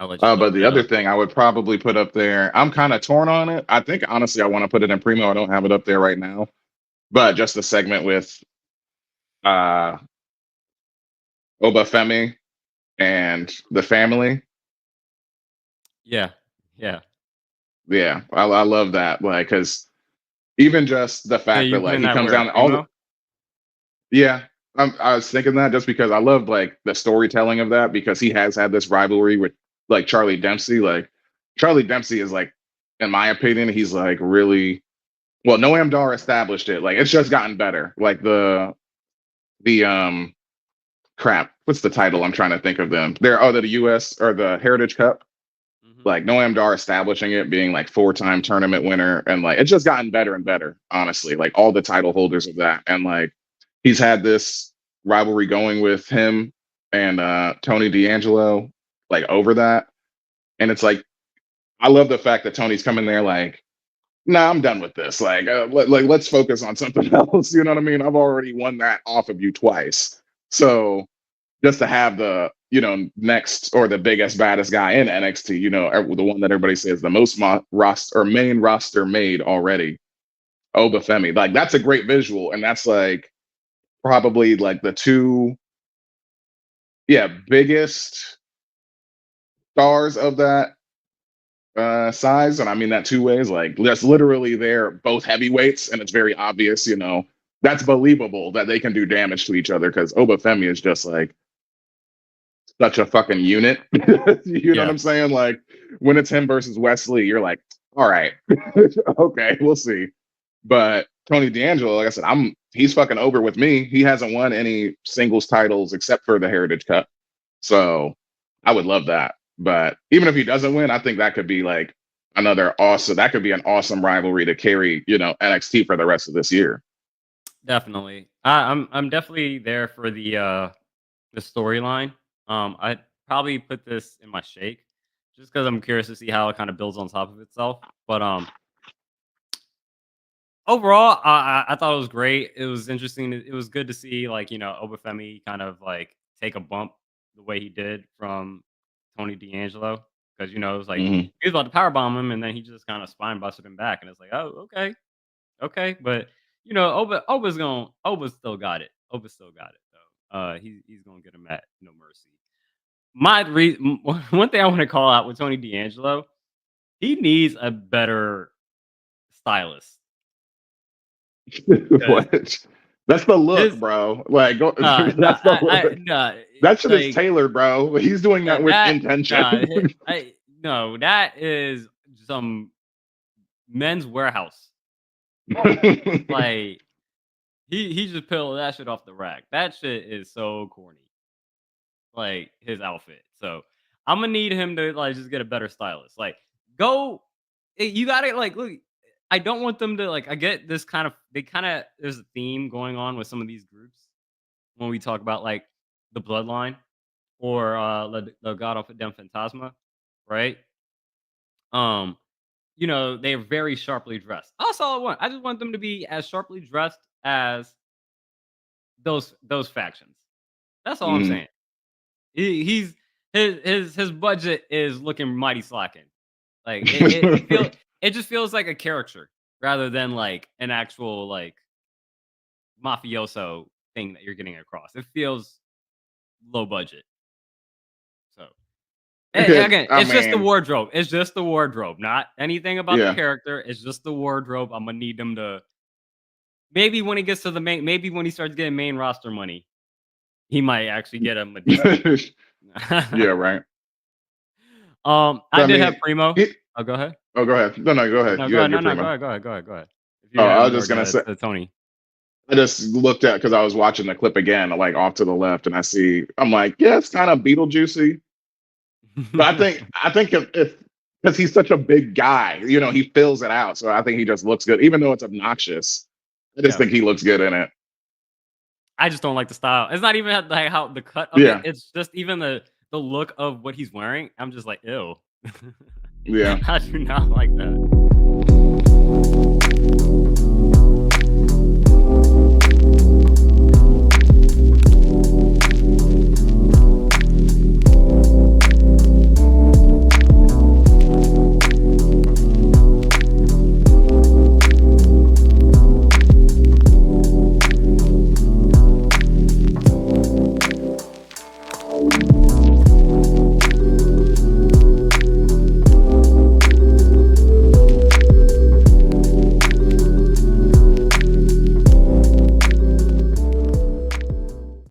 I'll let you But load the that other up. thing I would probably put up there, I'm kind of torn on it. I think honestly I want to put it in Primo. I don't have it up there right now. But just the segment with uh Oba Femi and the family. Yeah, yeah, Yeah, I love that. Like, because even just the yeah. fact You that like putting he that comes where down all the Primo? yeah. I was thinking that just because I love like the storytelling of that because he has had this rivalry with like Charlie Dempsey. Like Charlie Dempsey is like, in my opinion, he's like really well. Noam Dar established it. Like it's just gotten better. Like the crap. What's the title? I'm trying to think of them. They're the U.S. or the Heritage Cup. Hmm. Like Noam Dar establishing it, being like 4-time tournament winner, and like it's just gotten better and better, honestly. Like all the title holders of that, and like he's had this rivalry going with him and Tony D'Angelo, like over that, and it's like I love the fact that Tony's coming there like, nah, I'm done with this. Like, let's focus on something else. You know what I mean? I've already won that off of you twice, so just to have the next or the biggest baddest guy in NXT, the one that everybody says the most roster or main roster made already, Oba Femi. Like that's a great visual, and that's like probably like the two biggest stars of that size, and I mean that two ways. Like that's literally they're both heavyweights, and it's very obvious. That's believable that they can do damage to each other because Oba Femi is just like such a fucking unit. You know what Yeah, I'm saying? Like when it's him versus Wesley, you're like, all right, okay, we'll see. But Tony D'Angelo, like I said, he's fucking over with me. He hasn't won any singles titles except for the Heritage Cup. So I would love that. But even if he doesn't win, I think that could be like that could be an awesome rivalry to carry, NXT for the rest of this year. definitely. I'm definitely there for the storyline. I'd probably put this in my shake just because I'm curious to see how it kind of builds on top of itself. But overall, I thought it was great. It was interesting. It was good to see like Obafemi kind of like take a bump the way he did from Tony D'Angelo because it was like Hmm. he was about to powerbomb him and then he just kind of spine busted him back and it's like oh okay okay but Oba's still got it. Oba still got it though. He's gonna get him at no mercy. One thing I want to call out with Tony D'Angelo, he needs a better stylist because What? That's the look, his bro. Like, nah, that's the look. nah, That shit is like tailored, bro. He's doing that with that intention. no, that is some men's warehouse. Like he just peeled that shit off the rack. That shit is so corny. Like his outfit. So I'm gonna need him to like just get a better stylist. Like go, you gotta like look. I don't want them to like. I get this kind of there's a theme going on with some of these groups when we talk about like the bloodline or the God of Dem Phantasma, right? Um, they're very sharply dressed. That's all I want. I just want them to be as sharply dressed as those factions. That's all I'm Mhm. saying. He's his budget is looking mighty slacking. Like it just feels like a caricature rather than like an actual like mafioso thing that you're getting across. It feels low budget. So again, I it's just the mean, wardrobe. It's just the wardrobe, not anything about the yeah. character. It's just the wardrobe. I'm gonna need them to maybe when he starts getting main roster money, he might actually get him a decent one. Yeah, right. I I did have mean, Primo. it, Oh, go ahead. oh, go ahead. No, no, go ahead. No, You go had ahead. your No, go primo. ahead. Go ahead. Go ahead. Go ahead. If you Oh, have I was more just gonna say. to Tony. I just looked at because I was watching the clip again, like off to the left, and I'm like, yeah, it's kind of Beetlejuicy. But I think if because he's such a big guy, he fills it out. So I think he just looks good, even though it's obnoxious. I just Yeah. think he looks good in it. I just don't like the style. It's not even like how the cut of it. Yeah, It's just even the look of what he's wearing. I'm just like, ew. yeah. I do not like that.